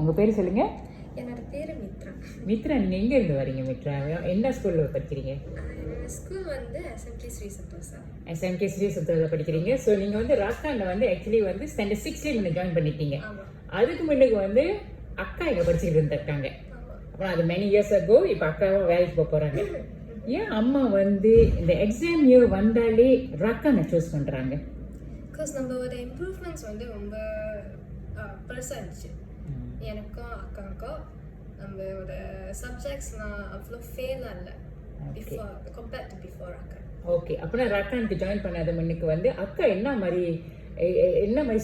உங்க பேர் சொல்லுங்க. என்னோட பேரு மித்ரா. மித்ரா, நீங்க எங்க இருந்து வரீங்க மித்ரா? என்ன ஸ்கூல்ல படிக்கிறீங்க? என்னோட ஸ்கூல் வந்து SMK ஸ்ரீ சந்தோஷா. SMK ஸ்ரீ சந்தோஷா படிக்கிறீங்க. ஸோ நீங்க வந்து ராக்கான்ல வந்து ஆக்சுவலி வந்து ஸ்டாண்டர்ட் 6ல நீங்க ஜாயின் பண்ணிட்டீங்க. ஆமா. அதுக்கு முன்னுக்கு வந்து அக்கா இங்க படிச்சுட்டு இருந்திருக்காங்க. அப்புறம் அது மெனி இயர்ஸ் அகோ இப்போ அக்காவும் வேலைக்கு போக போறாங்க. ஏன் அம்மா வந்து இந்த எக்ஸாம் இயர் வந்தாலே ராக்கானை சூஸ் பண்றாங்க? பிகாஸ் நம்மளோட இம்ப்ரூவ்மெண்ட்ஸ் வந்து ரொம்ப பெருசாக இருந்துச்சு. எனக்கும் அக்காவுக்கும் நம்மளோட சப்ஜெக்ட்ஸ்லாம் அவ்வளோ ஃபெயிலாக இல்லை பிஃபோர் கம்பேர்ட் டு பிஃபோர் அக்கா. ஓகே, அப்படின்னா ரக்கானுக்கு ஜாயின் பண்ணாத முன்னுக்கு வந்து அக்கா என்ன மாதிரி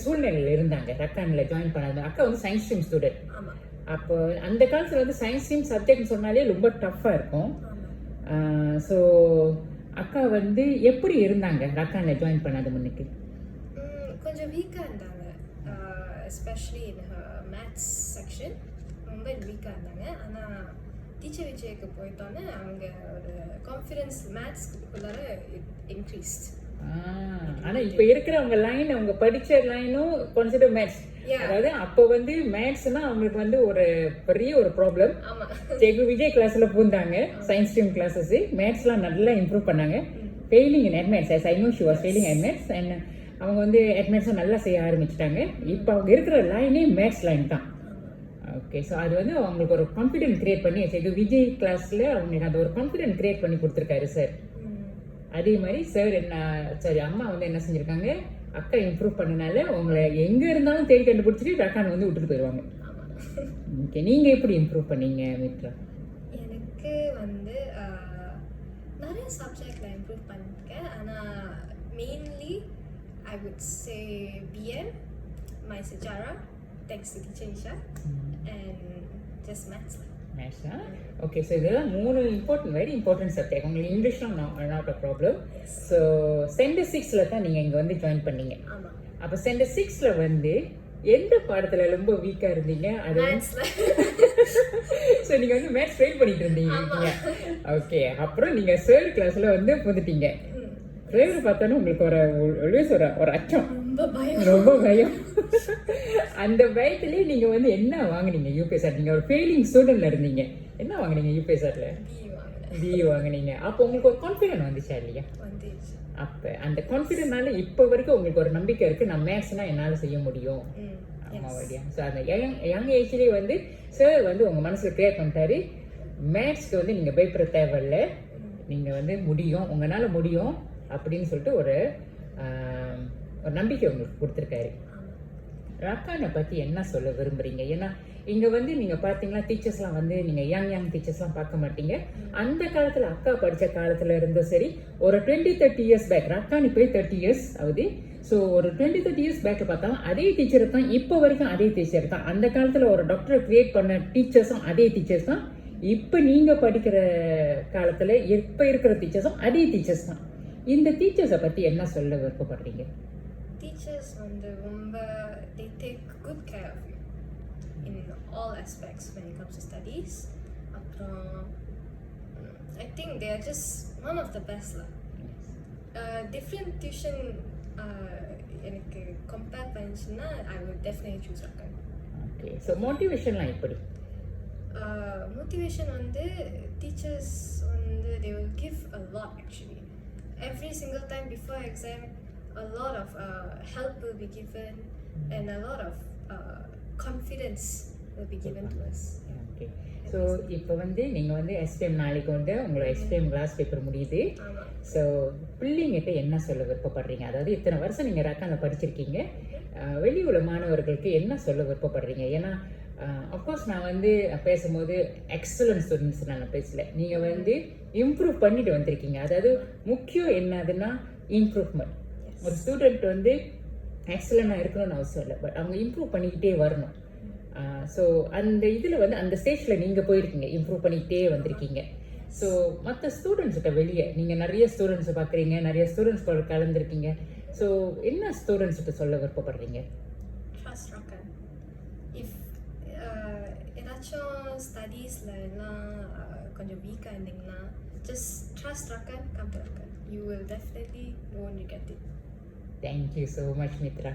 சூழ்நிலையில் இருந்தாங்க? ரக்கானில் ஜாயின் பண்ணாத அக்கா வந்து சயின்ஸ் ஸ்ட்ரீம் ஸ்டூடெண்ட். ஆமாம். அப்போ அந்த காலத்தில் வந்து சயின்ஸ் ஸ்ட்ரீம் சப்ஜெக்ட்னு சொன்னாலே ரொம்ப டஃப்பாக இருக்கும். ஸோ அக்கா வந்து எப்படி இருந்தாங்க ரக்கானில் ஜாயின் பண்ணாத முன்னுக்கு? கொஞ்சம் வீக்காக இருந்தாங்க, எஸ்பெஷலி இன் மேத்ஸ் செக்ஷன் ரொம்ப வீக்காக இருந்தாங்க. ஆனால் டீச்சர் விஜய்க்கு போயிட்டோன்னே அவங்க ஒரு கான்ஃபிடன்ஸ் மேத்ஸ்க்குள்ளார இன்க்ரீஸ்ட். ஆனால் இப்போ இருக்கிறவங்க லைன், அவங்க படித்த லைனும் கான்சிடர் மேத்ஸ். அதாவது அப்போ வந்து மேத்ஸ்னா அவங்களுக்கு வந்து ஒரு பெரிய ஒரு ப்ராப்ளம். ஜெகு விஜய் கிளாஸ்ல பூந்தாங்க சயின்ஸ் ஸ்ட்ரீம் கிளாஸஸ். மேத்ஸ்லாம் நல்லா இம்ப்ரூவ் பண்ணாங்க. Failing in add maths, I know she was failing add maths. And அவங்க வந்து அட்மேட்ஸும் நல்லா செய்ய ஆரம்பிச்சிட்டாங்க. இப்போ அவங்க இருக்கிற லைனே மேத்ஸ் லைன் தான். ஓகே, ஸோ அது வந்து அவங்களுக்கு ஒரு கான்ஃபிடென்ட் கிரியேட் பண்ணி இது விஜய் கிளாஸில் அவங்களுக்கு அந்த ஒரு கான்ஃபிடென்ட் கிரியேட் பண்ணி கொடுத்துருக்காரு சார். அதே மாதிரி சார் அம்மா வந்து என்ன செஞ்சுருக்காங்க, அக்கா இம்ப்ரூவ் பண்ணனால உங்களை எங்கே இருந்தாலும் தேடி கண்டுபிடிச்சிட்டு ரக்கானை வந்து விட்டுட்டு போயிடுவாங்க. ஓகே, நீங்கள் எப்படி இம்ப்ரூவ் பண்ணீங்க மித்ரா? எனக்கு வந்து நிறைய சப்ஜெக்டில் இம்ப்ரூவ் பண்ணியிருக்கேன். ஆனால் mainly I would say BM, my sejarah, thanks to teacher Isha, and just maths. Maths, okay. So இதெல்லாம் மூணு வெரி இம்பார்ட்டன்ட் சப்ஜெக்ட். உங்களுக்கு இங்கிலீஷ்லாம் not a problem. So standard 6ல தான் நீங்கள் இங்கே வந்து ஜாயின் பண்ணீங்க. அப்போ ஸ்டாண்டர்ட் 6ல வந்து எந்த பாடத்துல ரொம்ப வீக்கா இருந்தீங்க? அது ஸோ நீங்கள் வந்து மேத்ஸ் ஃபெயில் பண்ணிட்டு இருந்தீங்க. ஓகே, அப்புறம் நீங்கள் தேர்ட் கிளாஸ்ல வந்து வந்துட்டீங்க. டிரைவர் பார்த்தாலும் உங்களுக்கு ஒரு அச்சம், ரொம்ப பயம். அந்த பயத்திலேயே நீங்க வந்து என்ன வாங்கினீங்க யூபிஎஸ்ஆர்? நீங்க ஒரு ஃபெயிலிங் ஸ்டூடெண்ட்ல இருந்தீங்க, என்ன வாங்கினீங்க யூபிஎஸ்ஆர்ல? பி வாங்கினீங்க. அப்போ உங்களுக்கு ஒரு கான்ஃபிடென்ட் வந்துச்சா இல்லையா? அப்போ அந்த கான்ஃபிடென்ட்னால இப்போ வரைக்கும் உங்களுக்கு ஒரு நம்பிக்கை இருக்கு, நான் மேத்ஸ்னா என்னால் செய்ய முடியும். ஆமாவடியா? ஸோ அந்த யங் ஏஜ்லேயே வந்து சார் வந்து உங்க மனசுல கிரியேட் பண்ணிட்டாரு, மேத்ஸ்க்கு வந்து நீங்க பயப்பட தேவையில்ல, நீங்க வந்து முடியும், உங்களால முடியும் அப்படின்னு சொல்லிட்டு ஒரு நம்பிக்கை உங்களுக்கு கொடுத்துருக்காரு. ரக்கானை பற்றி என்ன சொல்ல விரும்புறீங்க? ஏன்னா இங்கே வந்து நீங்கள் பார்த்தீங்கன்னா டீச்சர்ஸ்லாம் வந்து நீங்கள் யங் டீச்சர்ஸ்லாம் பார்க்க மாட்டீங்க. அந்த காலத்தில் அக்கா படித்த காலத்தில் இருந்தும் சரி, ஒரு 20-30 இயர்ஸ் பேக், ரக்கான் இப்போ 30 இயர்ஸ் ஆகுது. ஸோ ஒரு 20-30 இயர்ஸ் பேக்கை பார்த்தாலும் அதே டீச்சர் தான், இப்போ வரைக்கும் அதே டீச்சர் தான். அந்த காலத்தில் ஒரு டாக்டரை கிரியேட் பண்ண டீச்சர்ஸும் அதே டீச்சர்ஸ் தான். இப்போ நீங்கள் படிக்கிற காலத்தில் இப்போ இருக்கிற டீச்சர்ஸும் அதே டீச்சர்ஸ் தான். இந்த டீச்சர்ஸை பற்றி என்ன சொல்ல விருப்பப்படுறீங்க? டீச்சர்ஸ் வந்து ரொம்ப they take good care of you in all aspects when it comes to studies. அப்புறம் I think they are just one of the best lah. Different tuition எனக்கு கம்பேர் பண்ணிச்சுன்னா I would definitely choose Rakan. Okay, so motivationலாம் எப்படி? Motivation வந்து teachers வந்து they will give a lot actually. Every single time before exam, a lot of help will be given and a lot of confidence will be given to us. Okay. So இப்போ வந்து நீங்கள் வந்து SPM நாளைக்கு வந்து உங்களோட SPM class paper முடியுது. So பிள்ளைங்கிட்ட என்ன சொல்ல விருப்பப்படுறீங்க? அதாவது இத்தனை வருஷம் நீங்கள் ரக்கானில் படிச்சிருக்கீங்க, வெளியுள்ள மாணவர்களுக்கு என்ன சொல்ல விருப்பப்படுறீங்க? ஏன்னா அஃப்கோர்ஸ் நான் வந்து பேசும்போது எக்ஸலன்ட் ஸ்டூடெண்ட்ஸ் நான் பேசல, நீங்கள் வந்து இம்ப்ரூவ் பண்ணிட்டு வந்திருக்கீங்க. அதாவது முக்கியம் என்னதுன்னா இம்ப்ரூவ்மெண்ட். ஒரு ஸ்டூடெண்ட் வந்து எக்ஸலண்டாக இருக்கணும்னு அவசியம் இல்லை, பட் அவங்க இம்ப்ரூவ் பண்ணிக்கிட்டே வரணும். ஸோ அந்த இதில் வந்து அந்த ஸ்டேஜில் நீங்கள் போயிருக்கீங்க, இம்ப்ரூவ் பண்ணிக்கிட்டே வந்திருக்கீங்க. ஸோ மற்ற ஸ்டூடெண்ட்ஸ்கிட்ட வெளியே நீங்கள் நிறைய ஸ்டூடெண்ட்ஸை பார்க்குறீங்க, நிறைய ஸ்டூடெண்ட்ஸ் கூட கலந்துருக்கீங்க. ஸோ என்ன ஸ்டூடெண்ட்ஸ்கிட்ட சொல்ல விருப்பப்படுறீங்க? ஏதாச்சும் ஸ்டடீஸில் எல்லாம் கொஞ்சம் வீக்காக இருந்தீங்கன்னா just trust Rakan, come to Rakan. You will definitely won't regret it. Thank you so much, Mitra.